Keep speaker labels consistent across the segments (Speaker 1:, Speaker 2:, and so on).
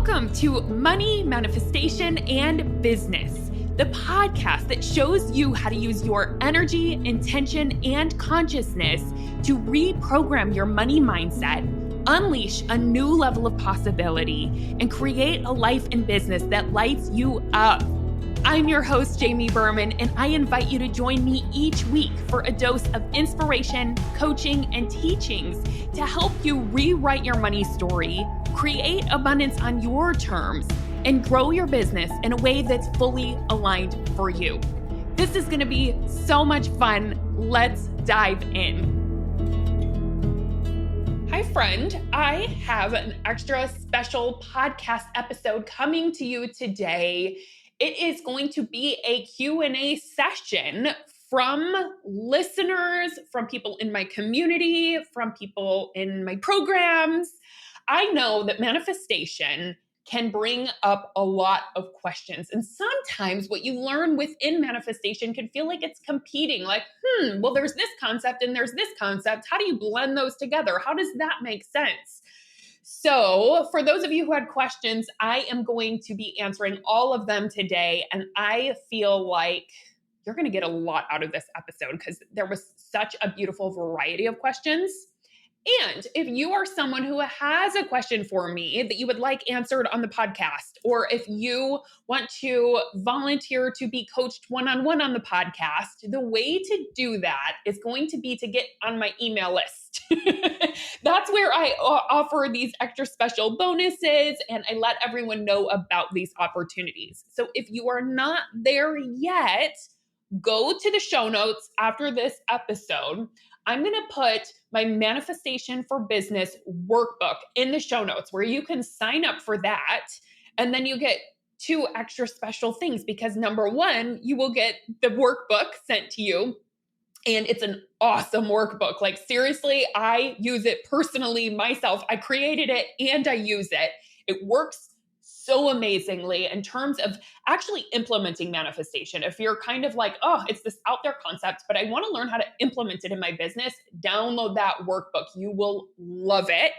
Speaker 1: Welcome to Money, Manifestation, and Business, the podcast that shows you how to use your energy, intention, and consciousness to reprogram your money mindset, unleash a new level of possibility, and create a life and business that lights you up. I'm your host, Jamie Berman, and I invite you to join me each week for a dose of inspiration, coaching, and teachings to help you rewrite your money story, create abundance on your terms, and grow your business in a way that's fully aligned for you. This is going to be so much fun. Let's dive in. Hi, friend. I have an extra special podcast episode coming to you today. It is going to be a Q&A session from listeners, from people in my community, from people in my programs. I know that manifestation can bring up a lot of questions. And sometimes what you learn within manifestation can feel like it's competing, like, well, there's this concept and there's this concept. How do you blend those together? How does that make sense? So for those of you who had questions, I am going to be answering all of them today. And I feel like you're going to get a lot out of this episode because there was such a beautiful variety of questions. And if you are someone who has a question for me that you would like answered on the podcast, or if you want to volunteer to be coached one-on-one on the podcast, the way to do that is going to be to get on my email list. That's where I offer these extra special bonuses and I let everyone know about these opportunities. So if you are not there yet, go to the show notes after this episode. I'm going to put my Manifestation for Business workbook in the show notes where you can sign up for that. And then you get two extra special things because number one, you will get the workbook sent to you. And it's an awesome workbook. Like seriously, I use it personally myself. I created it and I use it. It works so amazingly in terms of actually implementing manifestation. If you're kind of like, oh, it's this out there concept, but I want to learn how to implement it in my business, download that workbook. You will love it.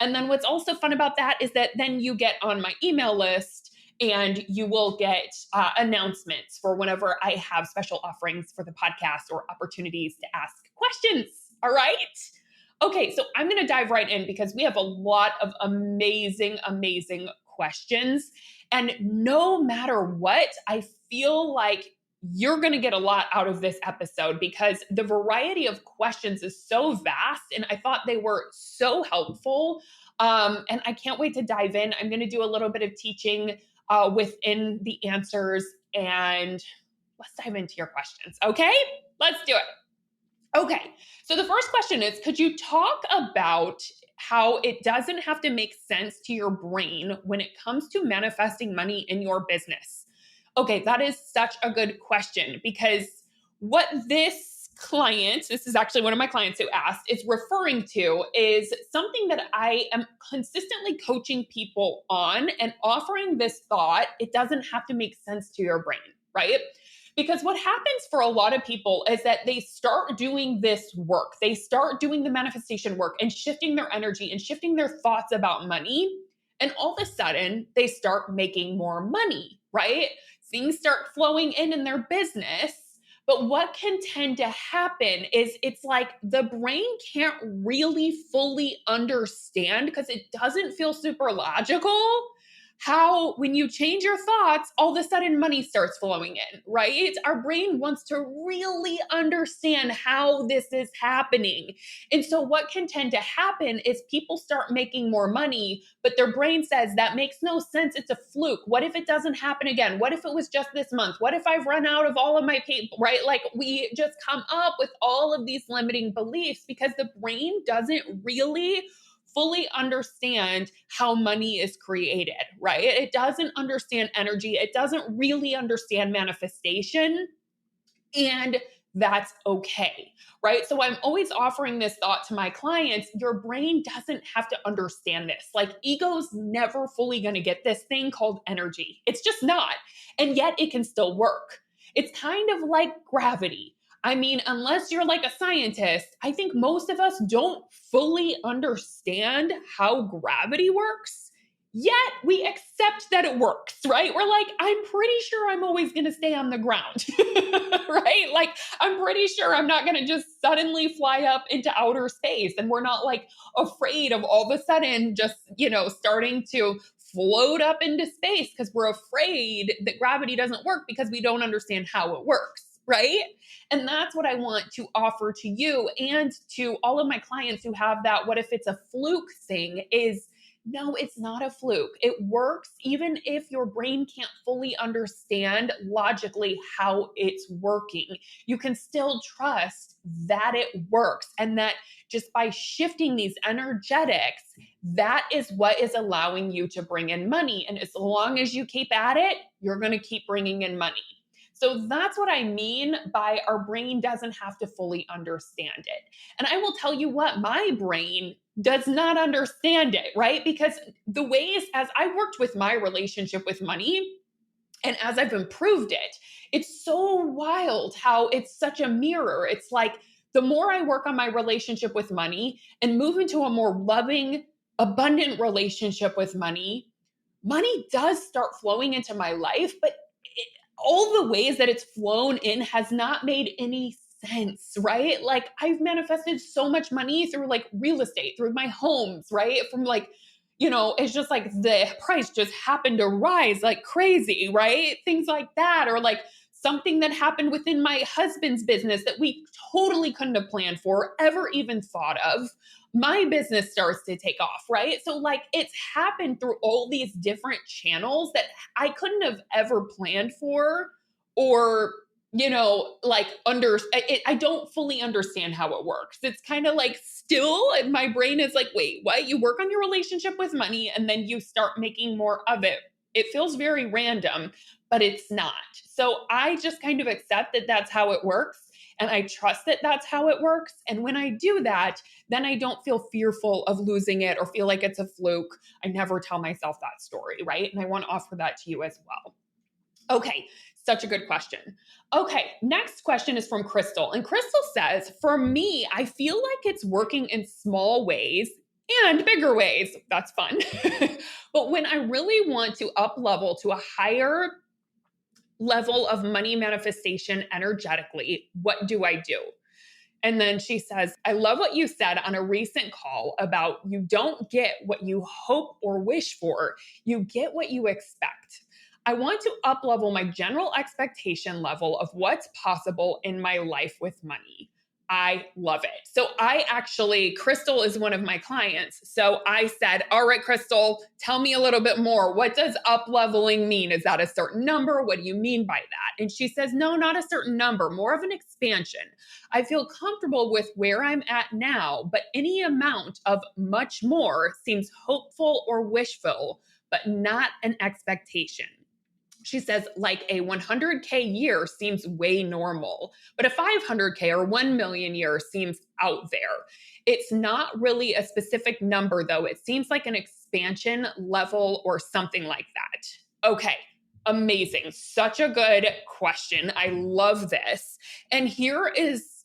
Speaker 1: And then what's also fun about that is that then you get on my email list and you will get announcements for whenever I have special offerings for the podcast or opportunities to ask questions. All right? Okay, so I'm going to dive right in because we have a lot of amazing questions. And no matter what, I feel like you're going to get a lot out of this episode because the variety of questions is so vast. And I thought they were so helpful. And I can't wait to dive in. I'm going to do a little bit of teaching within the answers and let's dive into your questions. Okay, let's do it. Okay, so the first question is, could you talk about how it doesn't have to make sense to your brain when it comes to manifesting money in your business? Okay, that is such a good question because what this is actually one of my clients who asked, is referring to is something that I am consistently coaching people on and offering this thought, it doesn't have to make sense to your brain, right? Because what happens for a lot of people is that they start doing this work. They start doing the manifestation work and shifting their energy and shifting their thoughts about money. And all of a sudden, they start making more money, right? Things start flowing in their business. But what can tend to happen is it's like the brain can't really fully understand because it doesn't feel super logical how when you change your thoughts, all of a sudden money starts flowing in, right? Our brain wants to really understand how this is happening. And so what can tend to happen is people start making more money, but their brain says that makes no sense. It's a fluke. What if it doesn't happen again? What if it was just this month? What if I've run out of all of my people, right? Like we just come up with all of these limiting beliefs because the brain doesn't really fully understand how money is created, right? It doesn't understand energy. It doesn't really understand manifestation. And that's okay, right? So I'm always offering this thought to my clients. Your brain doesn't have to understand this. Like ego's never fully going to get this thing called energy. It's just not. And yet it can still work. It's kind of like gravity. I mean, unless you're like a scientist, I think most of us don't fully understand how gravity works. Yet we accept that it works, right? We're like, I'm pretty sure I'm always going to stay on the ground, right? Like, I'm pretty sure I'm not going to just suddenly fly up into outer space. And we're not like afraid of all of a sudden just, starting to float up into space because we're afraid that gravity doesn't work because we don't understand how it works. Right. And that's what I want to offer to you and to all of my clients who have that. What if it's a fluke thing? Is no, it's not a fluke. It works even if your brain can't fully understand logically how it's working. You can still trust that it works and that just by shifting these energetics, that is what is allowing you to bring in money. And as long as you keep at it, you're going to keep bringing in money. So that's what I mean by our brain doesn't have to fully understand it. And I will tell you what, my brain does not understand it, right? Because the ways as I worked with my relationship with money and as I've improved it, it's so wild how it's such a mirror. It's like the more I work on my relationship with money and move into a more loving, abundant relationship with money, money does start flowing into my life, but all the ways that it's flown in has not made any sense, right? Like I've manifested so much money through like real estate, through my homes, right? From like, it's just like the price just happened to rise like crazy, right? Things like that, or like something that happened within my husband's business that we totally couldn't have planned for, ever even thought of. My business starts to take off, right? So, like, it's happened through all these different channels that I couldn't have ever planned for, or, I don't fully understand how it works. It's kind of like still, and my brain is like, wait, what? You work on your relationship with money and then you start making more of it. It feels very random, but it's not. So, I just kind of accept that that's how it works. And I trust that that's how it works. And when I do that, then I don't feel fearful of losing it or feel like it's a fluke. I never tell myself that story, right? And I want to offer that to you as well. Okay, such a good question. Okay, next question is from Crystal. And Crystal says, for me, I feel like it's working in small ways and bigger ways. That's fun. But when I really want to up level to a higher level of money manifestation energetically, what do I do? And then she says, I love what you said on a recent call about you don't get what you hope or wish for, you get what you expect. I want to up level my general expectation level of what's possible in my life with money. I love it. So Crystal is one of my clients. So I said, all right, Crystal, tell me a little bit more. What does up leveling mean? Is that a certain number? What do you mean by that? And she says, no, not a certain number, more of an expansion. I feel comfortable with where I'm at now, but any amount of much more seems hopeful or wishful, but not an expectation. She says like a 100K year seems way normal, but a 500K or 1 million year seems out there. It's not really a specific number though. It seems like an expansion level or something like that. Okay. Amazing. Such a good question. I love this. And here is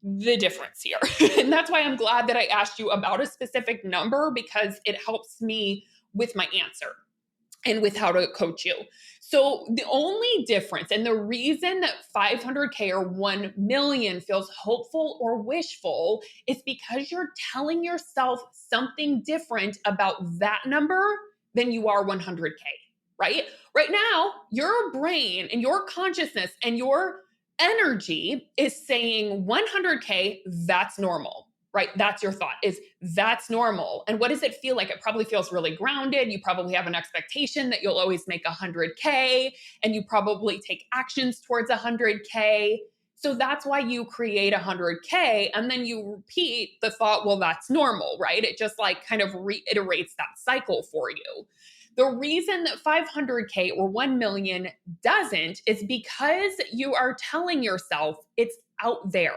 Speaker 1: the difference here. And that's why I'm glad that I asked you about a specific number, because it helps me with my answer and with how to coach you. So the only difference and the reason that 500K or 1 million feels hopeful or wishful is because you're telling yourself something different about that number than you are 100K, right? Right now, your brain and your consciousness and your energy is saying 100K, that's normal. Right? That's your thought, is that's normal. And what does it feel like? It probably feels really grounded. You probably have an expectation that you'll always make 100K, and you probably take actions towards 100K. So that's why you create 100K, and then you repeat the thought, well, that's normal, right? It just like kind of reiterates that cycle for you. The reason that 500K or 1 million doesn't is because you are telling yourself it's out there.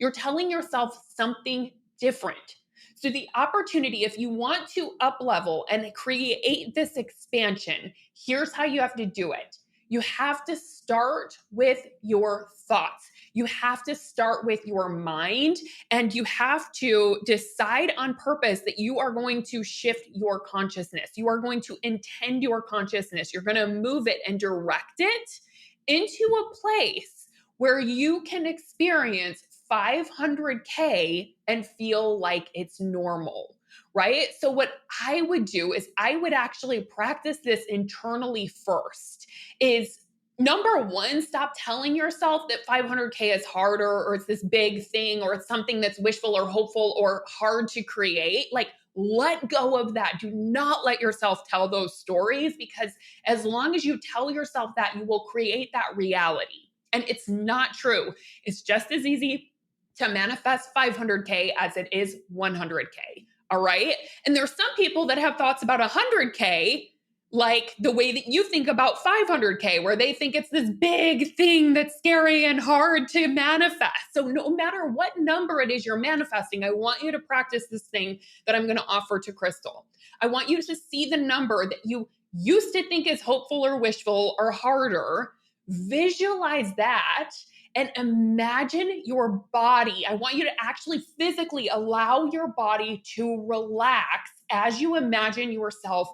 Speaker 1: You're telling yourself something different. So the opportunity, if you want to up level and create this expansion, here's how you have to do it. You have to start with your thoughts. You have to start with your mind, and you have to decide on purpose that you are going to shift your consciousness. You are going to intend your consciousness. You're going to move it and direct it into a place where you can experience 500K and feel like it's normal, right? So what I would do is I would actually practice this internally first. Is number one, stop telling yourself that 500K is harder, or it's this big thing, or it's something that's wishful or hopeful or hard to create. Like, let go of that. Do not let yourself tell those stories, because as long as you tell yourself that, you will create that reality. And it's not true. It's just as easy to manifest 500K as it is 100K. All right. And there's some people that have thoughts about 100K like the way that you think about 500K, where they think it's this big thing that's scary and hard to manifest. So no matter what number it is you're manifesting, I want you to practice this thing that I'm going to offer to Crystal. I want you to see the number that you used to think is hopeful or wishful or harder. Visualize that and imagine your body. I want you to actually physically allow your body to relax as you imagine yourself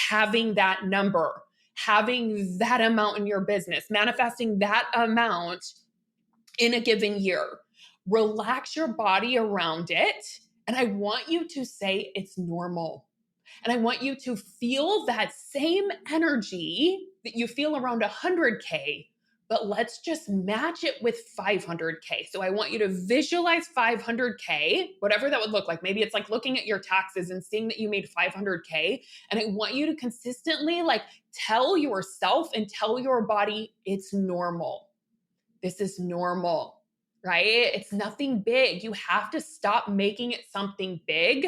Speaker 1: having that number, having that amount in your business, manifesting that amount in a given year. Relax your body around it. And I want you to say it's normal. And I want you to feel that same energy that you feel around 100K, but let's just match it with 500K. So I want you to visualize 500K, whatever that would look like. Maybe it's like looking at your taxes and seeing that you made 500K. And I want you to consistently tell yourself and tell your body it's normal. This is normal, right? It's nothing big. You have to stop making it something big,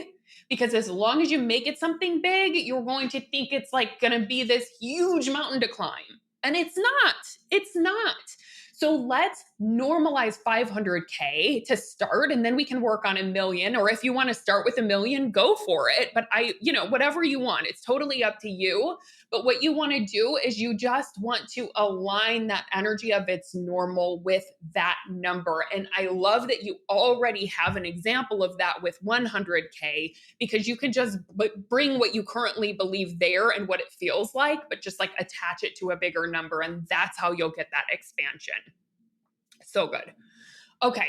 Speaker 1: because as long as you make it something big, you're going to think it's going to be this huge mountain to climb. And it's not. It's not. So let's normalize 500K to start, and then we can work on 1 million. Or if you want to start with 1 million, go for it. But whatever you want, it's totally up to you. But what you want to do is you just want to align that energy of it's normal with that number. And I love that you already have an example of that with 100K, because you can just bring what you currently believe there and what it feels like, but just attach it to a bigger number. And that's how you'll get that expansion. So good. Okay.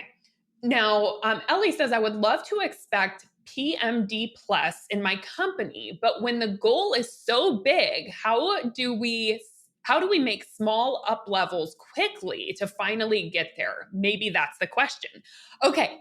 Speaker 1: Now, Ellie says, I would love to expect PMD plus in my company, but when the goal is so big, how do we make small up levels quickly to finally get there? Maybe that's the question. Okay.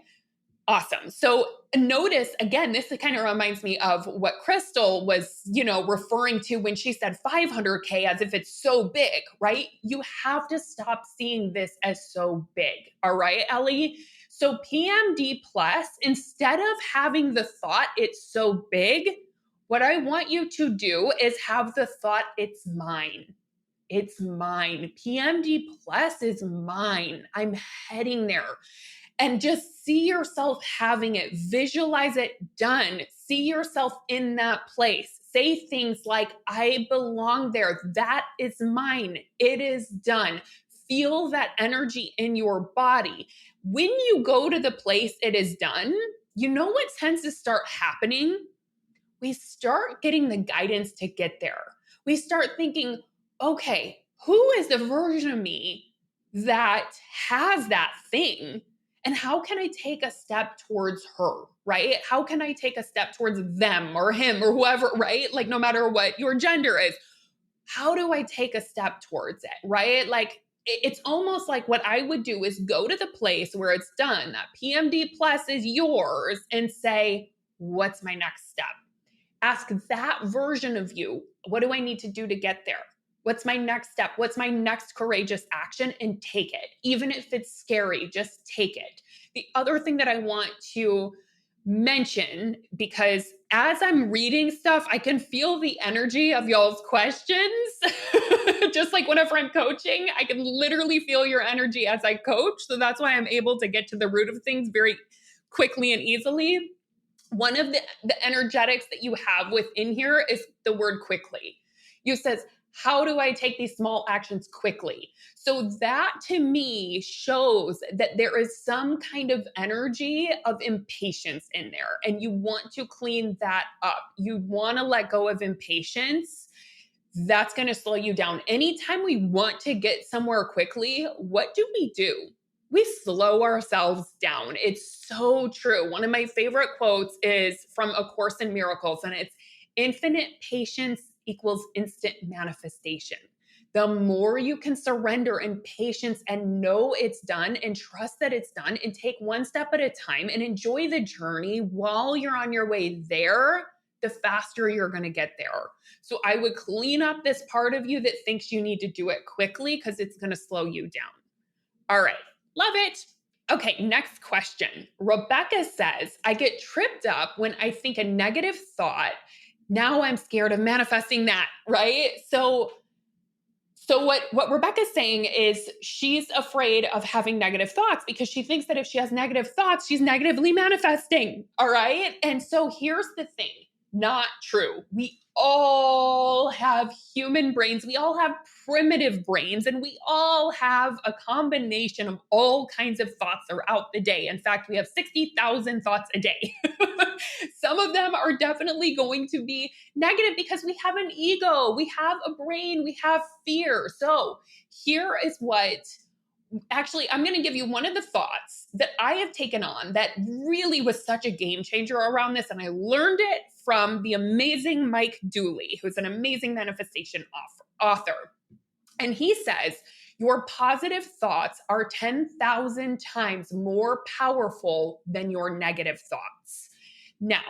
Speaker 1: Awesome. So notice, again, this kind of reminds me of what Crystal was, referring to when she said 500K as if it's so big, right? You have to stop seeing this as so big. All right, Ellie? So PMD plus, instead of having the thought it's so big, what I want you to do is have the thought it's mine. It's mine. PMD plus is mine. I'm heading there. And just see yourself having it, visualize it done, see yourself in that place. Say things like, I belong there. That is mine. It is done. Feel that energy in your body. When you go to the place it is done, you know what tends to start happening? We start getting the guidance to get there. We start thinking, okay, who is the version of me that has that thing? And how can I take a step towards her, right? How can I take a step towards them or him or whoever, right? No matter what your gender is, how do I take a step towards it, right? It's almost like what I would do is go to the place where it's done, that PMD plus is yours, and say, what's my next step? Ask that version of you, what do I need to do to get there? What's my next step? What's my next courageous action? And take it. Even if it's scary, just take it. The other thing that I want to mention, because as I'm reading stuff, I can feel the energy of y'all's questions. Just like whenever I'm coaching, I can literally feel your energy as I coach. So that's why I'm able to get to the root of things very quickly and easily. One of the energetics that you have within here is the word quickly. You says, How do I take these small actions quickly? So that to me shows that there is some kind of energy of impatience in there, and you want to clean that up. You want to let go of impatience. That's going to slow you down. Anytime we want to get somewhere quickly, what do? We slow ourselves down. It's so true. One of my favorite quotes is from A Course in Miracles, and it's infinite patience equals instant manifestation. The more you can surrender in patience and know it's done and trust that it's done and take one step at a time and enjoy the journey while you're on your way there, the faster you're going to get there. So I would clean up this part of you that thinks you need to do it quickly because it's going to slow you down. All right. Love it. Okay, next question. Rebecca says, I get tripped up when I think a negative thought. Now I'm scared of manifesting that, right? So what Rebecca's saying is she's afraid of having negative thoughts because she thinks that if she has negative thoughts, she's negatively manifesting. All right. And so here's the thing. Not true. We all have human brains. We all have primitive brains, and we all have a combination of all kinds of thoughts throughout the day. In fact, we have 60,000 thoughts a day. Some of them are definitely going to be negative because we have an ego, we have a brain, we have fear. So here is what actually, I'm going to give you one of the thoughts that I have taken on that really was such a game changer around this. And I learned it from the amazing Mike Dooley, who's an amazing manifestation author. And he says, your positive thoughts are 10,000 times more powerful than your negative thoughts. Now,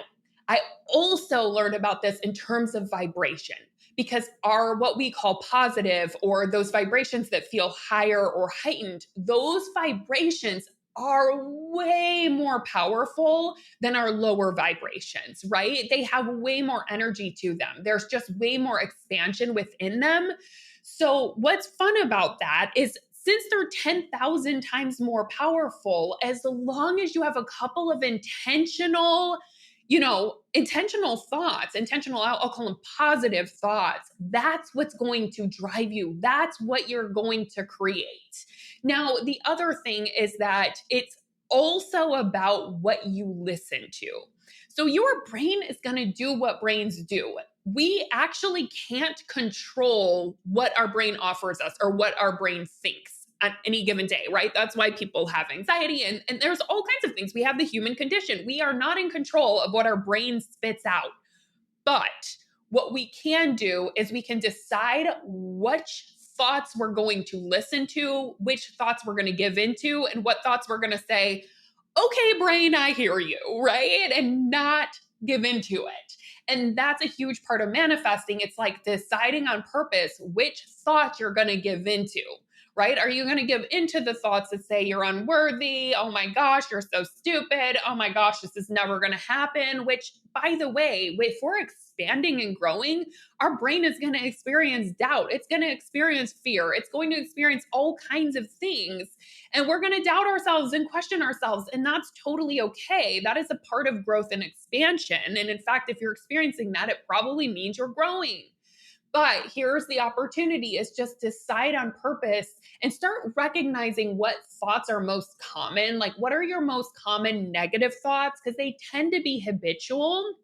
Speaker 1: I also learned about this in terms of vibration, because our what we call positive, or those vibrations that feel higher or heightened, those vibrations are way more powerful than our lower vibrations, right? They have way more energy to them. There's just way more expansion within them. So what's fun about that is, since they're 10,000 times more powerful, as long as you have a couple of intentional thoughts, I'll call them positive thoughts, that's what's going to drive you. That's what you're going to create. Now, the other thing is that it's also about what you listen to. So your brain is going to do what brains do. We actually can't control what our brain offers us or what our brain thinks on any given day, right? That's why people have anxiety, and there's all kinds of things. We have the human condition. We are not in control of what our brain spits out. But what we can do is we can decide which thoughts we're going to listen to, which thoughts we're going to give into, and what thoughts we're going to say, okay, brain, I hear you, right? And not give into it. And that's a huge part of manifesting. It's like deciding on purpose which thought you're going to give into. Right? Are you going to give into the thoughts that say you're unworthy? Oh my gosh, you're so stupid. Oh my gosh, this is never going to happen. Which, by the way, if we're expanding and growing, our brain is going to experience doubt. It's going to experience fear. It's going to experience all kinds of things. And we're going to doubt ourselves and question ourselves. And that's totally okay. That is a part of growth and expansion. And in fact, if you're experiencing that, it probably means you're growing. But here's the opportunity, is just decide on purpose and start recognizing what thoughts are most common. Like, what are your most common negative thoughts? Because they tend to be habitual.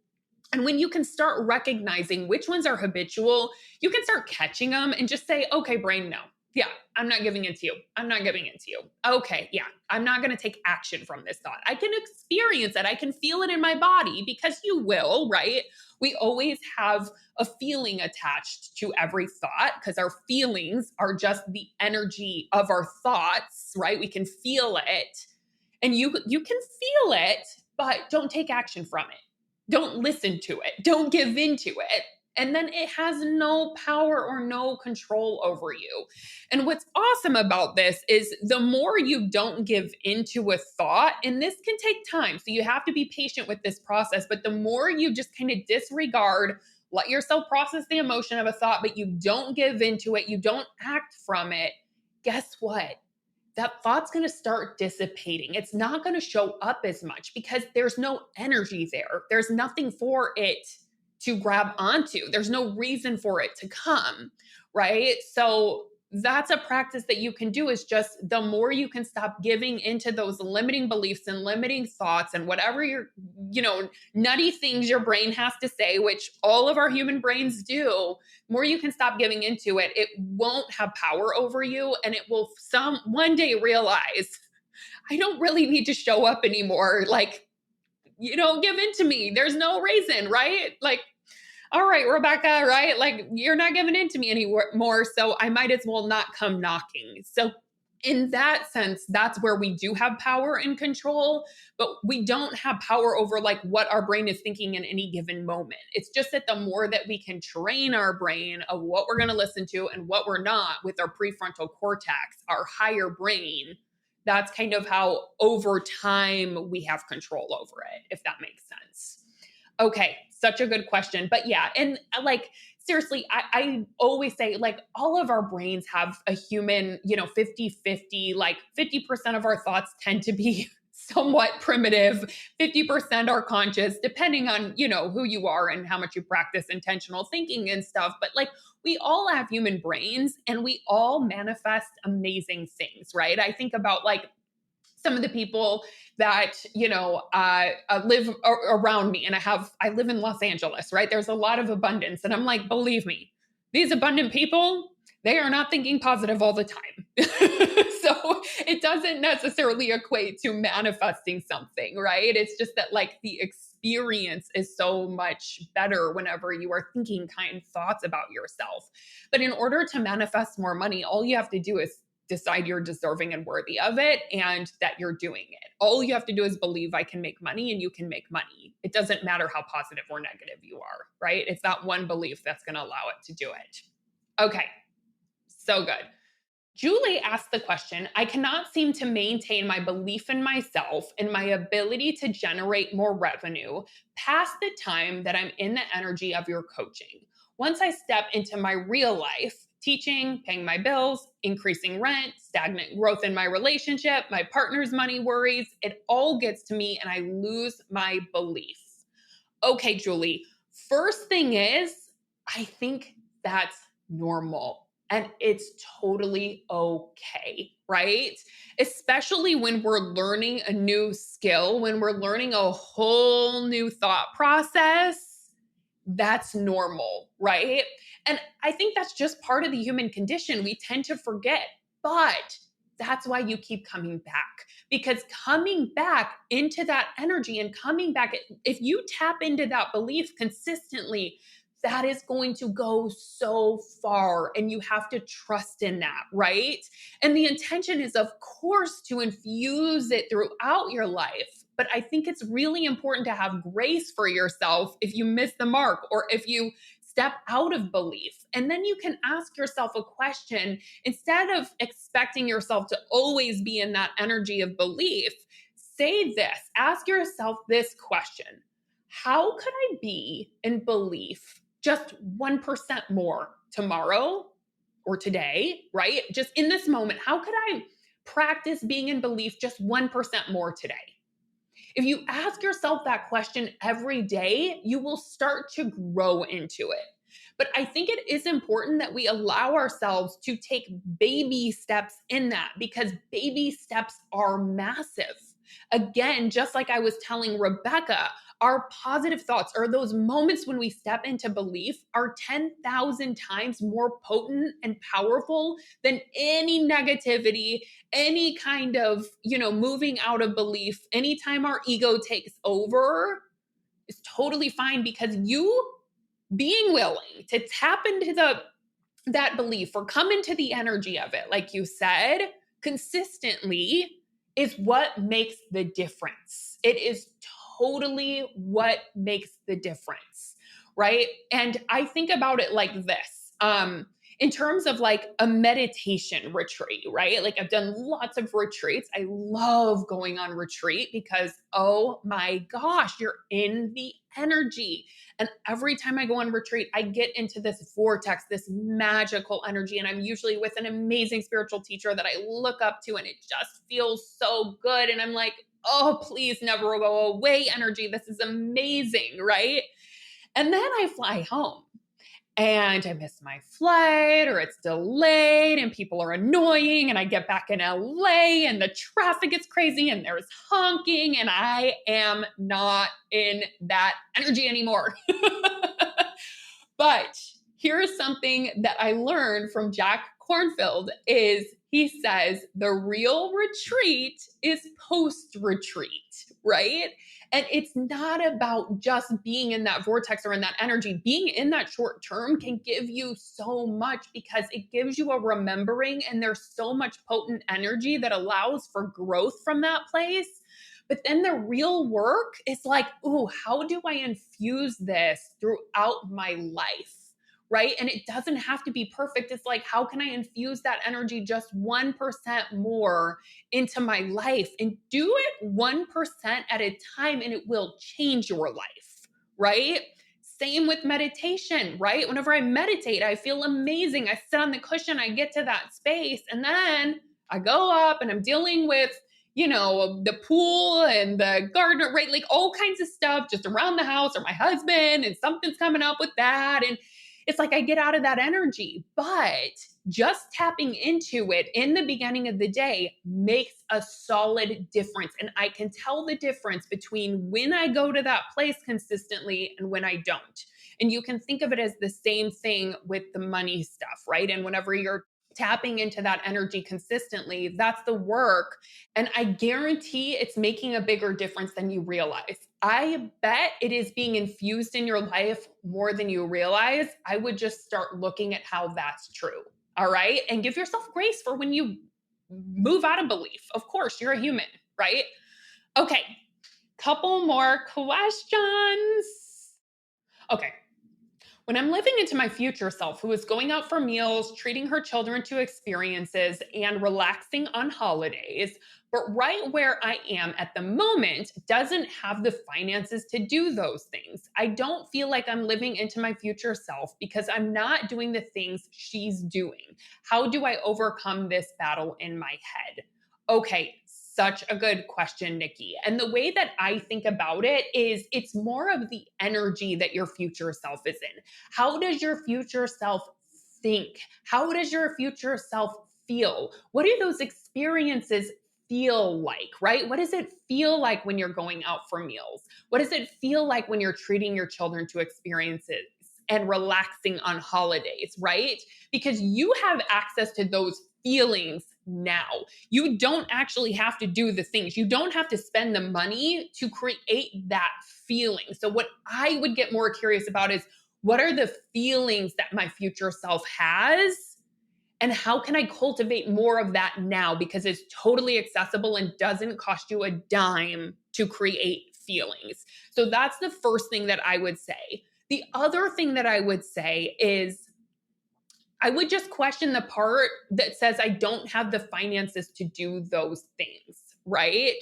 Speaker 1: And when you can start recognizing which ones are habitual, you can start catching them and just say, okay, brain, no. Yeah, I'm not giving it to you. I'm not giving it to you. Okay, yeah, I'm not going to take action from this thought. I can experience it. I can feel it in my body, because you will, right? We always have a feeling attached to every thought, because our feelings are just the energy of our thoughts, right? We can feel it, and you can feel it, but don't take action from it. Don't listen to it. Don't give into it. And then it has no power or no control over you. And what's awesome about this is the more you don't give into a thought, and this can take time, so you have to be patient with this process, but the more you just kind of disregard, let yourself process the emotion of a thought, but you don't give into it, you don't act from it, guess what? That thought's going to start dissipating. It's not going to show up as much because there's no energy there. There's nothing for it to grab onto. There's no reason for it to come, right? So that's a practice that you can do, is just the more you can stop giving into those limiting beliefs and limiting thoughts and whatever your, nutty things your brain has to say, which all of our human brains do, more you can stop giving into it, it won't have power over you. And it will one day realize, I don't really need to show up anymore. Like, give in to me. There's no reason, right? Like, all right, Rebecca, right? Like, you're not giving in to me anymore. So I might as well not come knocking. So in that sense, that's where we do have power and control, but we don't have power over like what our brain is thinking in any given moment. It's just that the more that we can train our brain of what we're going to listen to and what we're not with our prefrontal cortex, our higher brain, that's kind of how over time we have control over it, if that makes sense. Okay, such a good question. But yeah, and like, seriously, I always say, like, all of our brains have a human, 50-50, like 50% of our thoughts tend to be somewhat primitive, 50% are conscious, depending on, who you are and how much you practice intentional thinking and stuff. But like, we all have human brains and we all manifest amazing things, right? I think about like some of the people that live around me, and I live in Los Angeles, right? There's a lot of abundance, and I'm like, believe me, these abundant people, they are not thinking positive all the time. So it doesn't necessarily equate to manifesting something, right? It's just that like the experience is so much better whenever you are thinking kind thoughts about yourself. But in order to manifest more money, all you have to do is decide you're deserving and worthy of it and that you're doing it. All you have to do is believe I can make money, and you can make money. It doesn't matter how positive or negative you are, right? It's that one belief that's going to allow it to do it. Okay, so good. Julie asked the question, I cannot seem to maintain my belief in myself and my ability to generate more revenue past the time that I'm in the energy of your coaching. Once I step into my real life, teaching, paying my bills, increasing rent, stagnant growth in my relationship, my partner's money worries, it all gets to me and I lose my belief. Okay, Julie, first thing is, I think that's normal. And it's totally okay, right? Especially when we're learning a new skill, when we're learning a whole new thought process, that's normal, right? And I think that's just part of the human condition. We tend to forget, but that's why you keep coming back, because coming back into that energy and coming back, if you tap into that belief consistently, that is going to go so far, and you have to trust in that, right? And the intention is, of course, to infuse it throughout your life. But I think it's really important to have grace for yourself if you miss the mark or if you step out of belief. And then you can ask yourself a question instead of expecting yourself to always be in that energy of belief. Say this, ask yourself this question: how could I be in belief just 1% more tomorrow or today, right? Just in this moment, how could I practice being in belief just 1% more today? If you ask yourself that question every day, you will start to grow into it. But I think it is important that we allow ourselves to take baby steps in that, because baby steps are massive. Again, just like I was telling Rebecca, our positive thoughts, or those moments when we step into belief, are 10,000 times more potent and powerful than any negativity, any kind of, moving out of belief. Anytime our ego takes over is totally fine, because you being willing to tap into that belief or come into the energy of it, like you said, consistently, is what makes the difference. It is totally what makes the difference, right? And I think about it like this. In terms of like a meditation retreat, right? Like, I've done lots of retreats. I love going on retreat because, oh my gosh, you're in the energy. And every time I go on retreat, I get into this vortex, this magical energy. And I'm usually with an amazing spiritual teacher that I look up to, and it just feels so good. And I'm like, oh, please never go away energy. This is amazing, right? And then I fly home. and I miss my flight or it's delayed and people are annoying and I get back in LA and the traffic is crazy and there's honking and I am not in that energy anymore. But here's something that I learned from Jack Kornfield is he says the real retreat is post-retreat, right? And it's not about just being in that vortex or in that energy. Being in that short term can give you so much because it gives you a remembering, and there's so much potent energy that allows for growth from that place. But then the real work is like, ooh, how do I infuse this throughout my life? Right. And it doesn't have to be perfect. It's like, how can I infuse that energy just 1% more into my life and do it 1% at a time, and it will change your life. Right. Same with meditation, right? Whenever I meditate, I feel amazing. I sit on the cushion, I get to that space, and then I go up and I'm dealing with the pool and the garden, right? Like all kinds of stuff just around the house, or my husband, and something's coming up with that. And it's like I get out of that energy. But just tapping into it in the beginning of the day makes a solid difference. And I can tell the difference between when I go to that place consistently and when I don't. And you can think of it as the same thing with the money stuff, right? And whenever you're tapping into that energy consistently, that's the work. And I guarantee it's making a bigger difference than you realize. I bet it is being infused in your life more than you realize. I would just start looking at how that's true. All right. And give yourself grace for when you move out of belief. Of course, you're a human, right? Okay. Couple more questions. Okay. When I'm living into my future self, who is going out for meals, treating her children to experiences, and relaxing on holidays, but right where I am at the moment doesn't have the finances to do those things. I don't feel like I'm living into my future self because I'm not doing the things she's doing. How do I overcome this battle in my head? Okay, such a good question, Nikki. And the way that I think about it is it's more of the energy that your future self is in. How does your future self think? How does your future self feel? What do those experiences feel like, right? What does it feel like when you're going out for meals? What does it feel like when you're treating your children to experiences and relaxing on holidays, right? Because you have access to those feelings now. You don't actually have to do the things. You don't have to spend the money to create that feeling. So what I would get more curious about is what are the feelings that my future self has? And how can I cultivate more of that now? Because it's totally accessible and doesn't cost you a dime to create feelings. So that's the first thing that I would say. The other thing that I would say is I would just question the part that says I don't have the finances to do those things, right?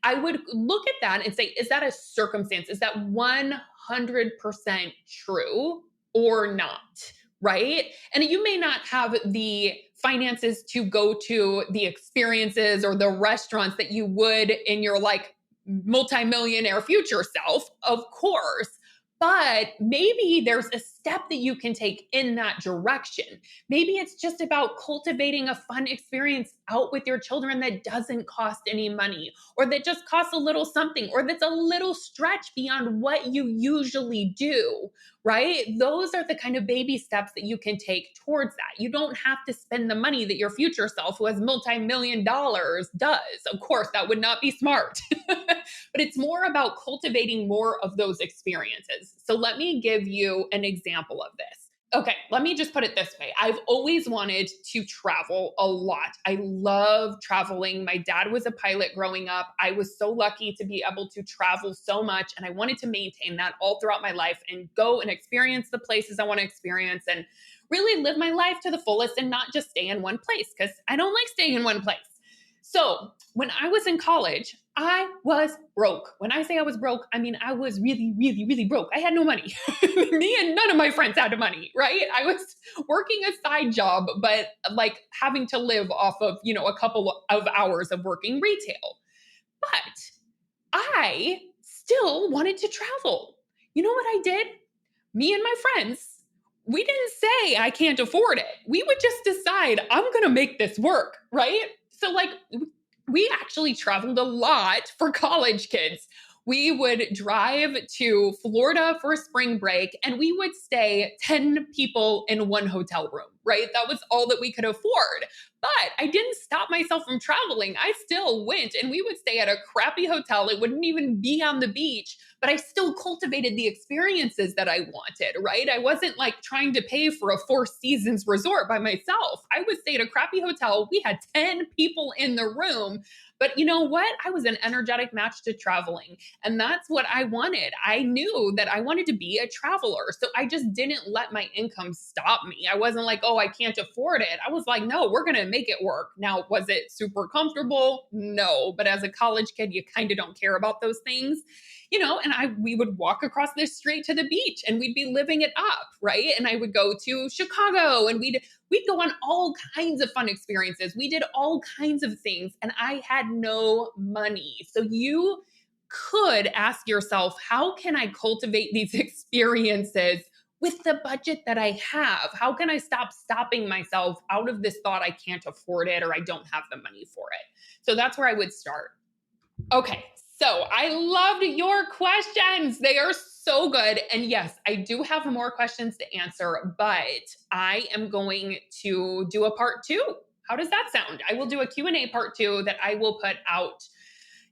Speaker 1: I would look at that and say, is that a circumstance? Is that 100% true or not? Right? And you may not have the finances to go to the experiences or the restaurants that you would in your like multimillionaire future self, of course. But maybe there's a step that you can take in that direction. Maybe it's just about cultivating a fun experience out with your children that doesn't cost any money, or that just costs a little something, or that's a little stretch beyond what you usually do, right? Those are the kind of baby steps that you can take towards that. You don't have to spend the money that your future self, who has multi-million dollars, does. Of course, that would not be smart. But it's more about cultivating more of those experiences. So let me give you an example of this. Okay, let me just put it this way. I've always wanted to travel a lot. I love traveling. My dad was a pilot growing up. I was so lucky to be able to travel so much, and I wanted to maintain that all throughout my life and go and experience the places I want to experience and really live my life to the fullest and not just stay in one place, because I don't like staying in one place. So when I was in college, I was broke. When I say I was broke, I mean I was really, really, really broke. I had no money. Me and none of my friends had money, right? I was working a side job, but like having to live off of, a couple of hours of working retail. But I still wanted to travel. You know what I did? Me and my friends, we didn't say I can't afford it. We would just decide I'm going to make this work, right? So like we actually traveled a lot for college kids. We would drive to Florida for spring break and we would stay 10 people in one hotel room, right? That was all that we could afford. But I didn't stop myself from traveling. I still went and we would stay at a crappy hotel. It wouldn't even be on the beach, but I still cultivated the experiences that I wanted, right? I wasn't like trying to pay for a Four Seasons resort by myself. I would stay at a crappy hotel. We had 10 people in the room. But you know what? I was an energetic match to traveling. And that's what I wanted. I knew that I wanted to be a traveler. So I just didn't let my income stop me. I wasn't like, oh, I can't afford it. I was like, no, we're going to make it work. Now, was it super comfortable? No. But as a college kid, you kind of don't care about those things. And we would walk across the street to the beach and we'd be living it up, right? And I would go to Chicago and we'd go on all kinds of fun experiences. We did all kinds of things and I had no money. So you could ask yourself, how can I cultivate these experiences with the budget that I have? How can I stop stopping myself out of this thought I can't afford it or I don't have the money for it? So that's where I would start. Okay. So I loved your questions. They are so good. And yes, I do have more questions to answer, but I am going to do a part 2. How does that sound? I will do a Q&A part 2 that I will put out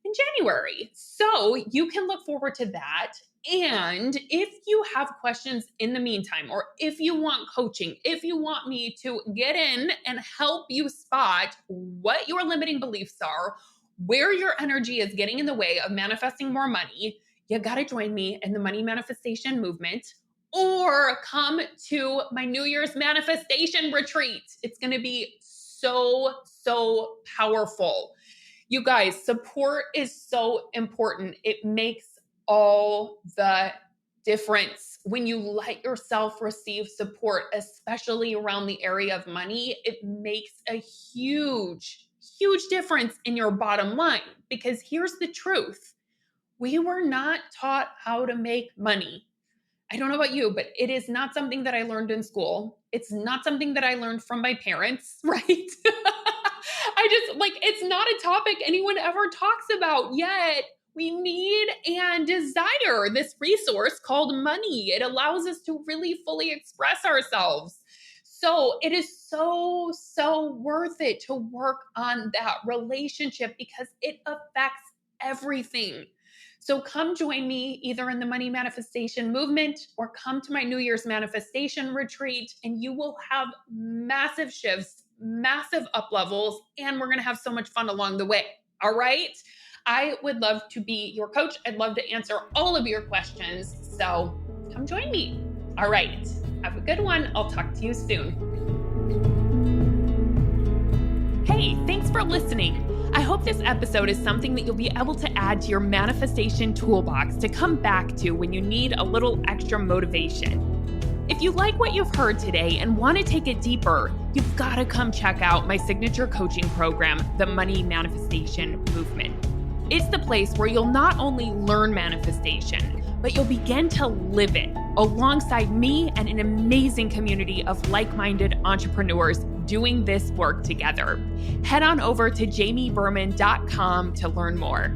Speaker 1: in January. So you can look forward to that. And if you have questions in the meantime, or if you want coaching, if you want me to get in and help you spot what your limiting beliefs are, where your energy is getting in the way of manifesting more money, you got to join me in the money manifestation movement or come to my New Year's manifestation retreat. It's going to be so powerful. You guys, support is so important. It makes all the difference. When you let yourself receive support, especially around the area of money, it makes a huge difference in your bottom line. Because here's the truth. We were not taught how to make money. I don't know about you, but it is not something that I learned in school. It's not something that I learned from my parents, right? It's not a topic anyone ever talks about yet. We need and desire this resource called money. It allows us to really fully express ourselves. So it is so worth it to work on that relationship because it affects everything. So come join me either in the money manifestation movement or come to my New Year's manifestation retreat and you will have massive shifts, massive up levels, and we're going to have so much fun along the way. All right. I would love to be your coach. I'd love to answer all of your questions. So come join me. All right. Have a good one. I'll talk to you soon. Hey, thanks for listening. I hope this episode is something that you'll be able to add to your manifestation toolbox to come back to when you need a little extra motivation. If you like what you've heard today and want to take it deeper, you've got to come check out my signature coaching program, the Money Manifestation Movement. It's the place where you'll not only learn manifestation, but you'll begin to live it alongside me and an amazing community of like-minded entrepreneurs doing this work together. Head on over to jamieberman.com to learn more.